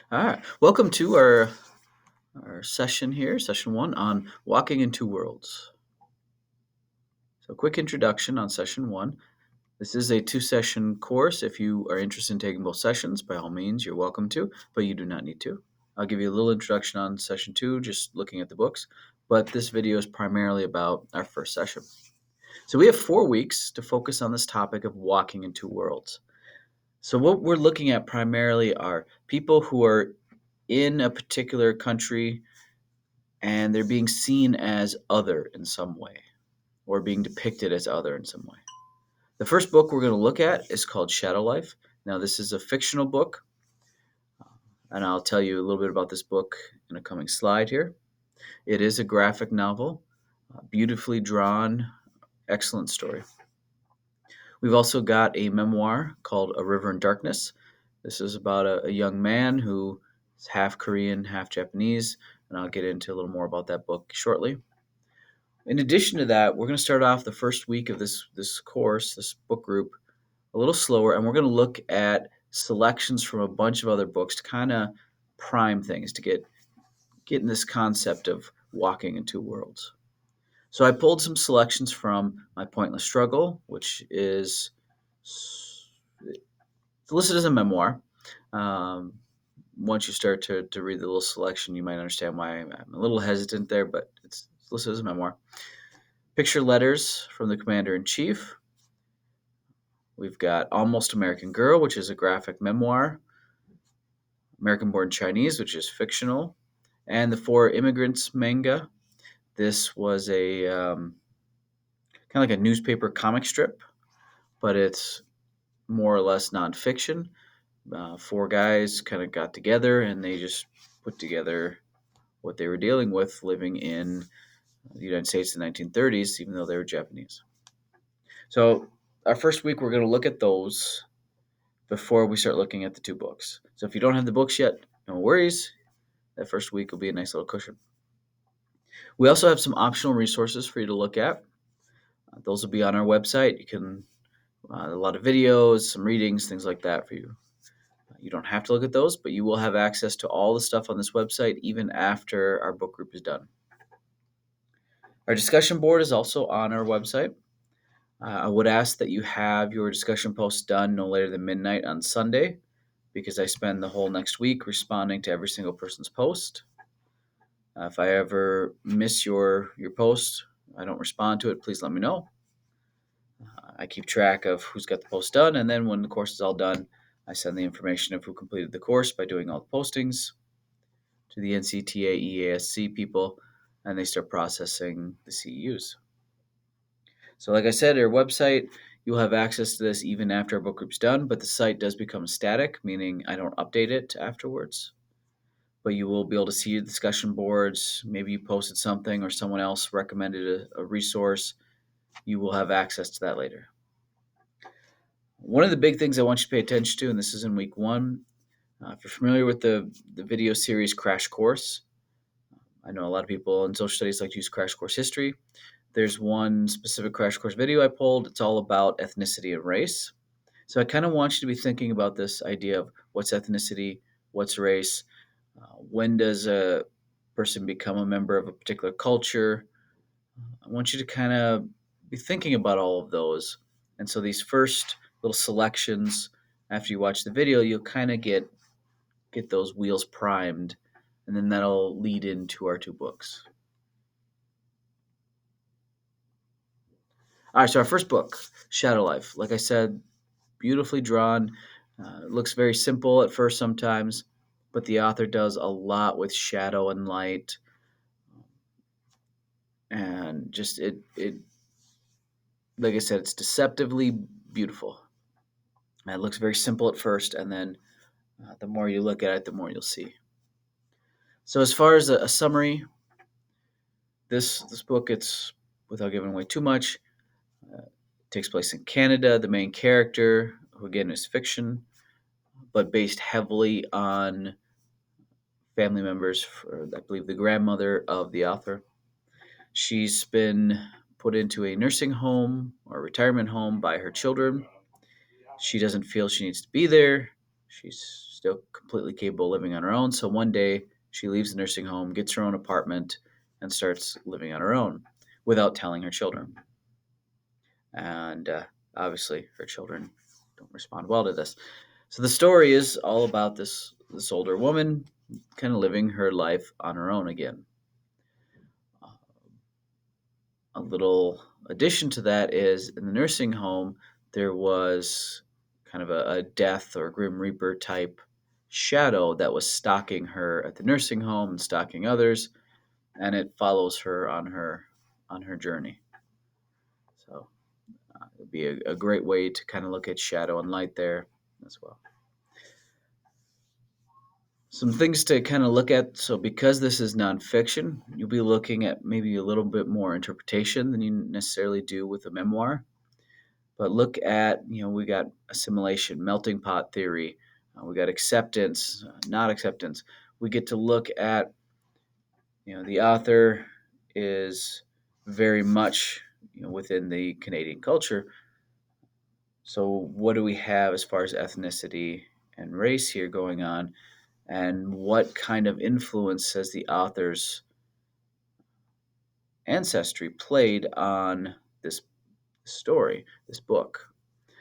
All right. Welcome to our session here, session one on walking in two worlds. So, quick introduction on session one. This is a two-session course. If you are interested in taking both sessions, by all means, you're welcome to, but you do not need to. I'll give you a little introduction on session two, just looking at the books, but this video is primarily about our first session. So, we have 4 weeks to focus on this topic of walking in two worlds. So, what we're looking at primarily are people who are in a particular country and they're being seen as other in some way or being depicted as other in some way. The first book we're going to look at is called Shadow Life. Now, this is a fictional book, and I'll tell you a little bit about this book in a coming slide here. It is a graphic novel, beautifully drawn, excellent story. We've also got a memoir called A River in Darkness. This is about a young man who is half Korean, half Japanese, and I'll get into a little more about that book shortly. In addition to that, we're going to start off the first week of this course, this book group, a little slower, and we're going to look at selections from a bunch of other books to kind of prime things to get in this concept of walking in two worlds. So I pulled some selections from My Pointless Struggle, which is listed as a memoir. Um, Once you start to read the little selection, you might understand why I'm a little hesitant there, but it's listed as a memoir. Picture Letters from the Commander in Chief. We've got Almost American Girl, which is a graphic memoir. American Born Chinese, which is fictional. And The Four Immigrants manga. This was a kind of like a newspaper comic strip, but it's more or less nonfiction. Four guys kind of got together and they just put together what they were dealing with living in the United States in the 1930s, even though they were Japanese. So, our first week, we're going to look at those before we start looking at the two books. So if you don't have the books yet, no worries. That first week will be a nice little cushion. We also have some optional resources for you to look at. Those will be on our website. You can a lot of videos, some readings, things like that for you. You don't have to look at those, but you will have access to all the stuff on this website even after our book group is done. Our discussion board is also on our website. I would ask that you have your discussion posts done no later than midnight on Sunday, because I spend the whole next week responding to every single person's post. If I ever miss your post, I don't respond to it, please let me know. I keep track of who's got the post done, and then when the course is all done, I send the information of who completed the course by doing all the postings to the NCTA EASC people, and they start processing the CEUs. So, like I said, our website, you'll have access to this even after our book group's done, but the site does become static, meaning I don't update it afterwards. But you will be able to see your discussion boards. Maybe you posted something or someone else recommended a resource. You will have access to that later. One of the big things I want you to pay attention to, and this is in week one, if you're familiar with the video series Crash Course, I know a lot of people in social studies like to use Crash Course History. There's one specific Crash Course video I pulled. It's all about ethnicity and race. So I kind of want you to be thinking about this idea of what's ethnicity, what's race, when does a person become a member of a particular culture. I want you to kind of be thinking about all of those. And so these first little selections, after you watch the video, you'll kind of get those wheels primed, and then that'll lead into our two books. All right, so our first book, Shadow Life. Like I said, beautifully drawn. It looks very simple at first sometimes, but the author does a lot with shadow and light, and just it like I said, it's deceptively beautiful. And it looks very simple at first, and then the more you look at it, the more you'll see. So, as far as a summary, this book, it's without giving away too much, takes place in Canada. The main character, who again is fiction, but based heavily on family members. For, I believe the grandmother of the author. She's been put into a nursing home or retirement home by her children. She doesn't feel she needs to be there. She's still completely capable of living on her own. So one day she leaves the nursing home, gets her own apartment, and starts living on her own without telling her children. And obviously, her children don't respond well to this. So the story is all about this older woman kind of living her life on her own again. A little addition to that is in the nursing home, there was kind of a death or Grim Reaper type shadow that was stalking her at the nursing home and stalking others, and it follows her on her journey. So it would be a great way to kind of look at shadow and light there as well. Some things to kind of look at. So, because this is nonfiction, you'll be looking at maybe a little bit more interpretation than you necessarily do with a memoir. But look at, we got assimilation, melting pot theory, we got acceptance, not acceptance. We get to look at, the author is very much, within the Canadian culture. So, what do we have as far as ethnicity and race here going on? And what kind of influence has the author's ancestry played on this story, this book?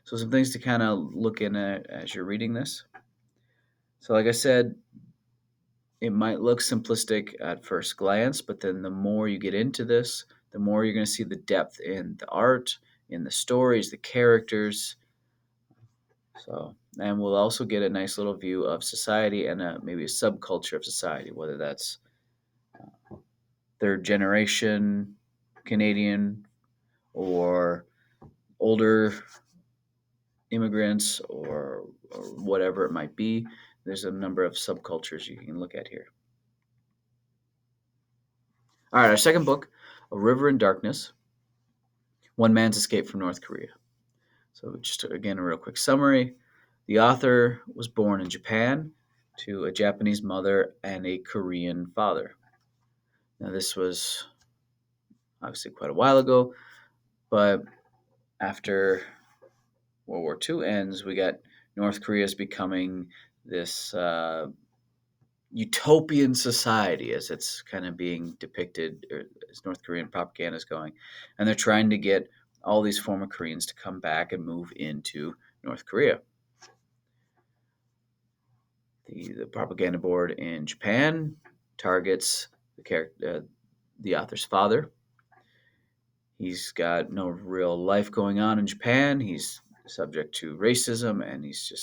So, some things to kind of look in at as you're reading this. So, like I said, it might look simplistic at first glance, but then the more you get into this, the more you're going to see the depth in the art, in the stories, the characters. So, and we'll also get a nice little view of society and maybe a subculture of society, whether that's third generation Canadian or older immigrants or whatever it might be. There's a number of subcultures you can look at here. All right, our second book, A River in Darkness, One Man's Escape from North Korea. So, just again, a real quick summary. The author was born in Japan to a Japanese mother and a Korean father. Now, this was obviously quite a while ago, but after World War II ends, we got North Korea's becoming this utopian society as it's kind of being depicted, or as North Korean propaganda is going. And they're trying to get all these former Koreans to come back and move into North Korea. The propaganda board in Japan targets the author's father. He's got no real life going on in Japan. He's subject to racism, and he's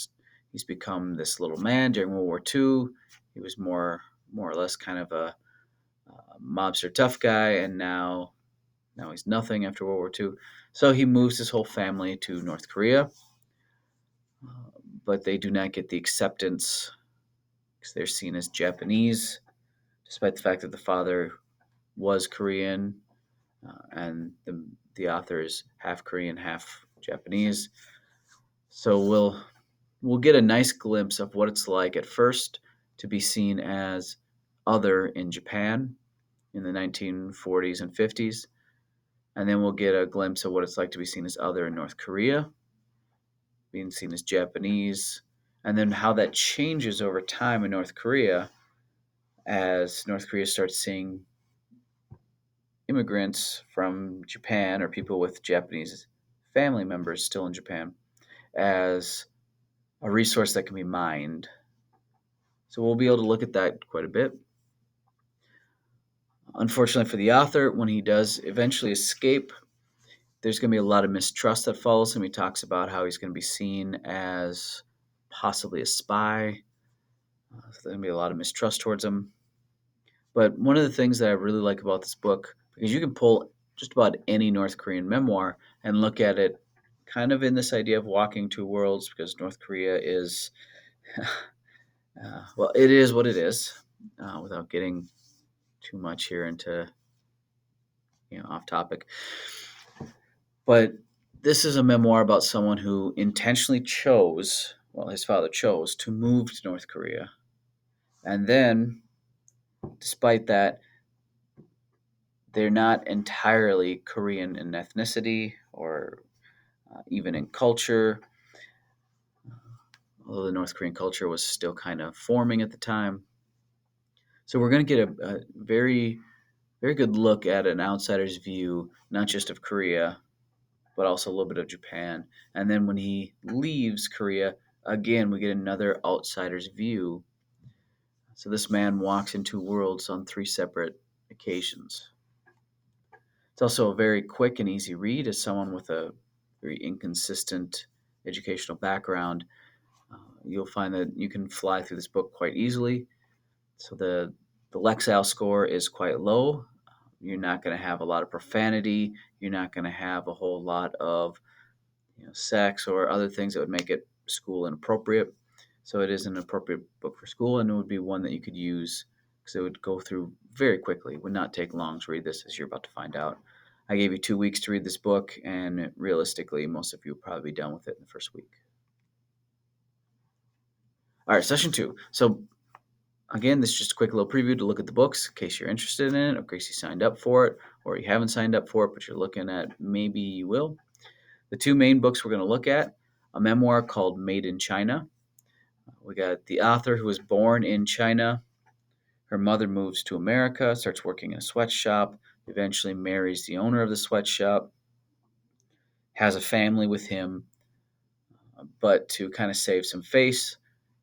become this little man during World War II. He was more or less kind of a mobster tough guy, and now he's nothing after World War II. So he moves his whole family to North Korea, but they do not get the acceptance because they're seen as Japanese, despite the fact that the father was Korean and the author is half Korean, half Japanese. So we'll get a nice glimpse of what it's like at first to be seen as other in Japan in the 1940s and 50s, and then we'll get a glimpse of what it's like to be seen as other in North Korea, being seen as Japanese, and then how that changes over time in North Korea as North Korea starts seeing immigrants from Japan or people with Japanese family members still in Japan as a resource that can be mined. So we'll be able to look at that quite a bit. Unfortunately for the author, when he does eventually escape, there's going to be a lot of mistrust that follows him. He talks about how he's going to be seen as possibly a spy. So there's going to be a lot of mistrust towards him. But one of the things that I really like about this book, because you can pull just about any North Korean memoir and look at it kind of in this idea of walking two worlds, because North Korea is, well, it is what it is, without getting too much here into, off topic. But this is a memoir about someone who intentionally chose, well, his father chose to move to North Korea. And then, despite that, they're not entirely Korean in ethnicity or even in culture. although the North Korean culture was still kind of forming at the time. So we're going to get a very, very good look at an outsider's view, not just of Korea, but also a little bit of Japan. And then when he leaves Korea, again, we get another outsider's view. So this man walks in two worlds on three separate occasions. It's also a very quick and easy read as someone with a very inconsistent educational background. You'll find that you can fly through this book quite easily. So the Lexile score is quite low. You're not going to have a lot of profanity. You're not going to have a whole lot of sex or other things that would make it school inappropriate. So it is an appropriate book for school, and it would be one that you could use because it would go through very quickly. It would not take long to read this, as you're about to find out. I gave you 2 weeks to read this book, and realistically, most of you will probably be done with it in the first week. All right, session two. So again, this is just a quick little preview to look at the books in case you're interested in it, or in case you signed up for it, or you haven't signed up for it, but you're looking at maybe you will. The two main books we're going to look at: a memoir called Made in China. We got the author who was born in China. Her mother moves to America, starts working in a sweatshop, eventually marries the owner of the sweatshop, has a family with him, but to kind of save some face,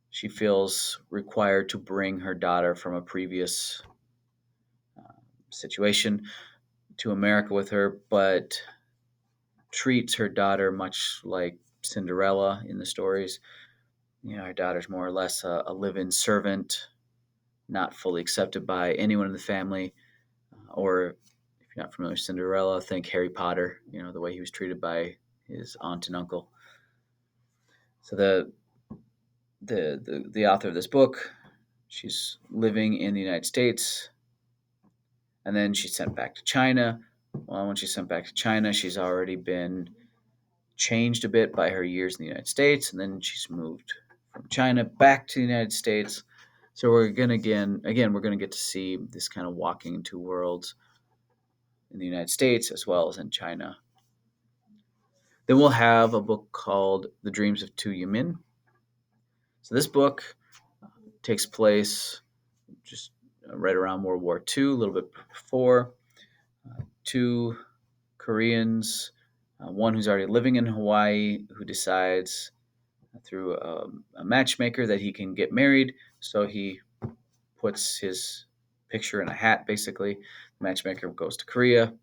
she feels required to bring her daughter from a previous situation to America with her, but treats her daughter much like Cinderella in the stories. Her daughter's more or less a live in servant, not fully accepted by anyone in the family. Or if you're not familiar with Cinderella, think Harry Potter, the way he was treated by his aunt and uncle. So the author of this book, she's living in the United States, and then she's sent back to China. Well, when she's sent back to China, she's already been changed a bit by her years in the United States, and then she's moved from China back to the United States. So we're gonna again we're gonna get to see this kind of walking in two worlds in the United States as well as in China. Then we'll have a book called The Dreams of Tu Yumin. So this book takes place just right around World War II, a little bit before. Two Koreans, one who's already living in Hawaii, who decides through a matchmaker that he can get married. So he puts his picture in a hat, basically. The matchmaker goes to Korea,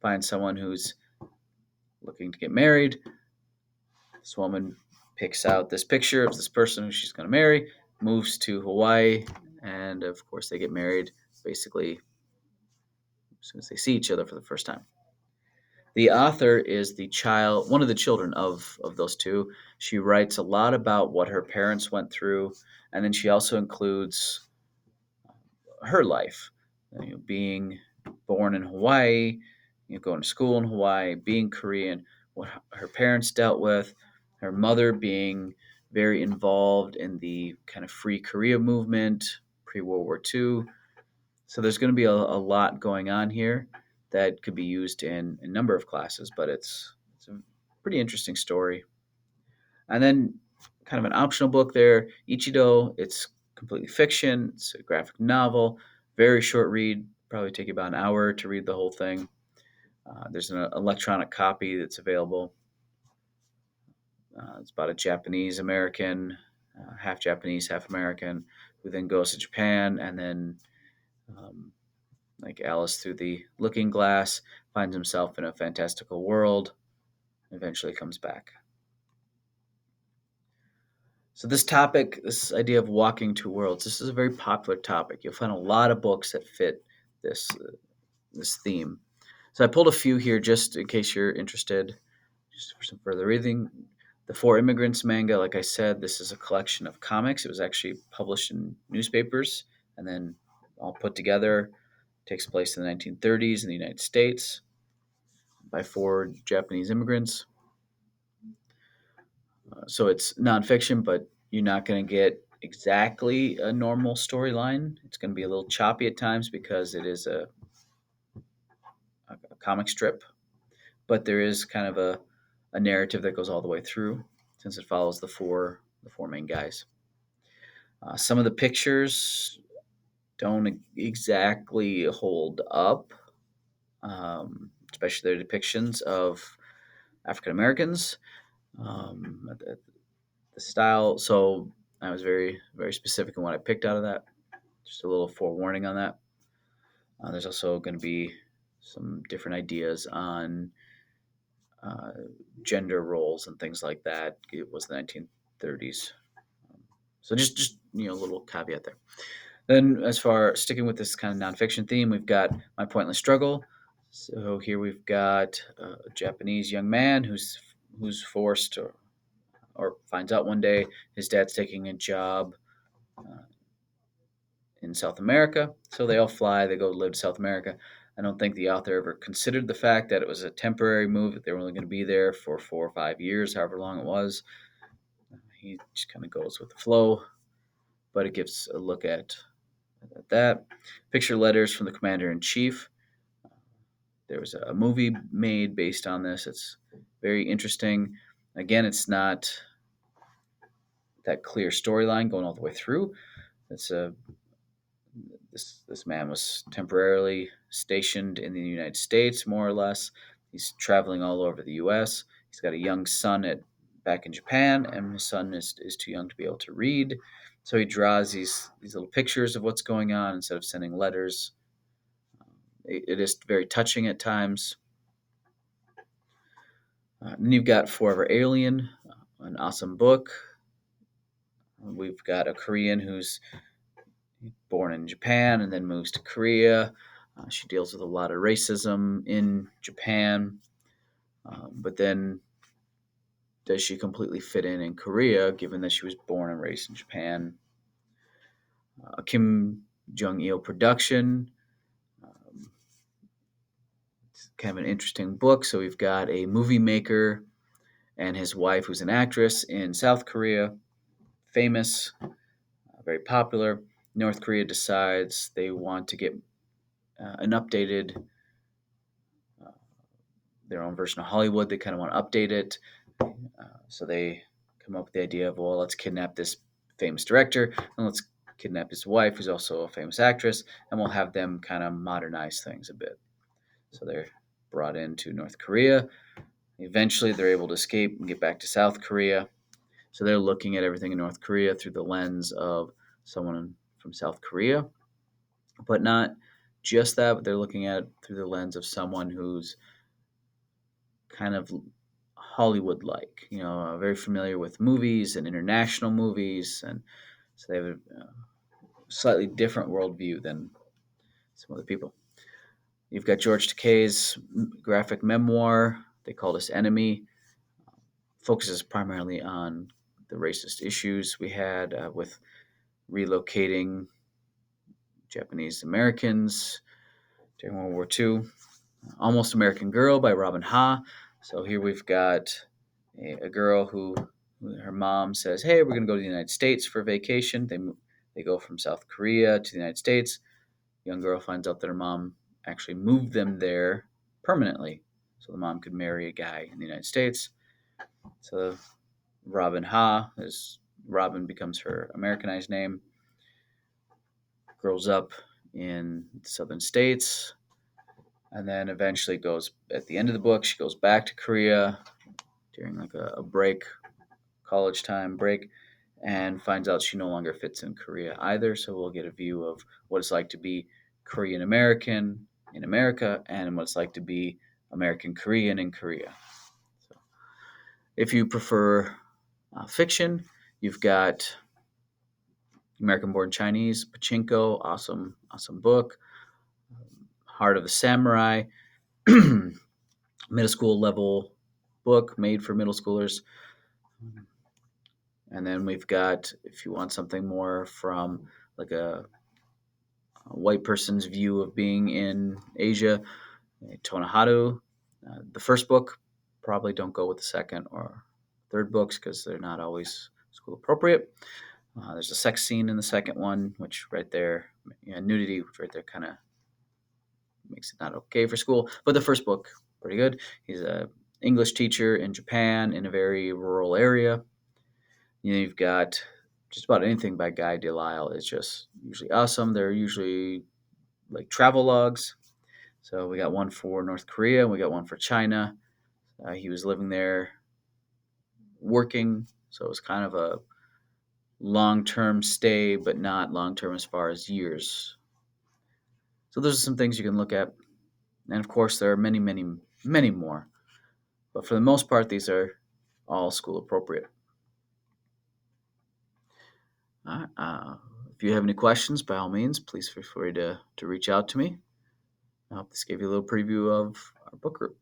finds someone who's looking to get married. This woman picks out this picture of this person who she's going to marry, moves to Hawaii, and of course they get married basically as soon as they see each other for the first time. The author is one of the children of those two. She writes a lot about what her parents went through, and then she also includes her life, being born in Hawaii, going to school in Hawaii, being Korean, what her parents dealt with, her mother being very involved in the kind of free Korea movement pre World War II. So there's going to be a lot going on here that could be used in a number of classes, but it's a pretty interesting story. And then kind of an optional book there, Ichido. It's completely fiction. It's a graphic novel, very short read. Probably take you about an hour to read the whole thing. There's an electronic copy that's available. It's about a Japanese American, half Japanese, half American, who then goes to Japan and then, like Alice through the looking glass, finds himself in a fantastical world, and eventually comes back. So this topic, this idea of walking two worlds, this is a very popular topic. You'll find a lot of books that fit this theme. So I pulled a few here just in case you're interested, just for some further reading. The Four Immigrants manga, like I said, this is a collection of comics. It was actually published in newspapers and then all put together. It takes place in the 1930s in the United States by four Japanese immigrants. So it's nonfiction, but you're not going to get exactly a normal storyline. It's going to be a little choppy at times because it is a comic strip, but there is kind of a narrative that goes all the way through since it follows the the four main guys. Some of the pictures don't exactly hold up, especially their depictions of African Americans. The style. So I was very, very specific in what I picked out of that. Just a little forewarning on that. There's also going to be some different ideas on uh, gender roles and things like that. It was the 1930s. So just a little caveat there. Then, as far sticking with this kind of nonfiction theme, we've got My Pointless Struggle. So here we've got a Japanese young man who's forced or finds out one day his dad's taking a job uh, in South America. So they all fly, they go live to South America. I don't think the author ever considered the fact that it was a temporary move, that they were only going to be there for 4 or 5 years, however long it was. He just kind of goes with the flow, but it gives a look at that. Picture letters from the commander in chief. There was a movie made based on this. It's very interesting. Again, it's not that clear storyline going all the way through. It's a this man was temporarily stationed in the United States, more or less. He's traveling all over the U.S. He's got a young son back in Japan, and his son is too young to be able to read. So he draws these little pictures of what's going on instead of sending letters. It is very touching at times. Then you've got Forever Alien, an awesome book. We've got a Korean who's born in Japan and then moves to Korea. She deals with a lot of racism in Japan, but then does she completely fit in Korea, given that she was born and raised in Japan? A Kim Jong Il production. It's kind of an interesting book. So we've got a movie maker and his wife, who's an actress in South Korea, famous, very popular. North Korea decides they want to get an updated, uh, their own version of Hollywood. They kind of want to update it. So they come up with the idea of, well, let's kidnap this famous director and let's kidnap his wife, who's also a famous actress, and we'll have them kind of modernize things a bit. So they're brought into North Korea. Eventually, they're able to escape and get back to South Korea. So they're looking at everything in North Korea through the lens of someone from South Korea, but not just that, but they're looking at it through the lens of someone who's kind of Hollywood like, very familiar with movies and international movies. And so they have a slightly different worldview than some other people. You've got George Takei's graphic memoir, They Called Us Enemy, focuses primarily on the racist issues we had with relocating Japanese Americans during World War II. Almost American Girl by Robin Ha. So here we've got a girl who her mom says, "Hey, we're going to go to the United States for vacation." They go from South Korea to the United States. Young girl finds out that her mom actually moved them there permanently, so the mom could marry a guy in the United States. So Robin Ha, as Robin becomes her Americanized name, grows up in the southern states, and then eventually goes at the end of the book. She goes back to Korea during like a break, college time break, and finds out she no longer fits in Korea either. So we'll get a view of what it's like to be Korean American in America and what it's like to be American Korean in Korea. So if you prefer fiction, you've got American Born Chinese, Pachinko, awesome book. Heart of the Samurai, middle school level book made for middle schoolers. And then we've got, if you want something more from like a white person's view of being in Asia, Tonohatu. The first book, probably don't go with the second or third books because they're not always school appropriate. There's a sex scene in the second one, which right there, nudity, which right there kind of makes it not okay for school. But the first book, pretty good. He's a English teacher in Japan in a very rural area. You've got just about anything by Guy Delisle is just usually awesome. They're usually like travel logs. So we got one for North Korea and we got one for China. He was living there working, so it was kind of a long term stay, but not long term as far as years. So those are some things you can look at. And of course, there are many, many, many more. But for the most part, these are all school appropriate. All right, if you have any questions, by all means, please feel free to reach out to me. I hope this gave you a little preview of our book group.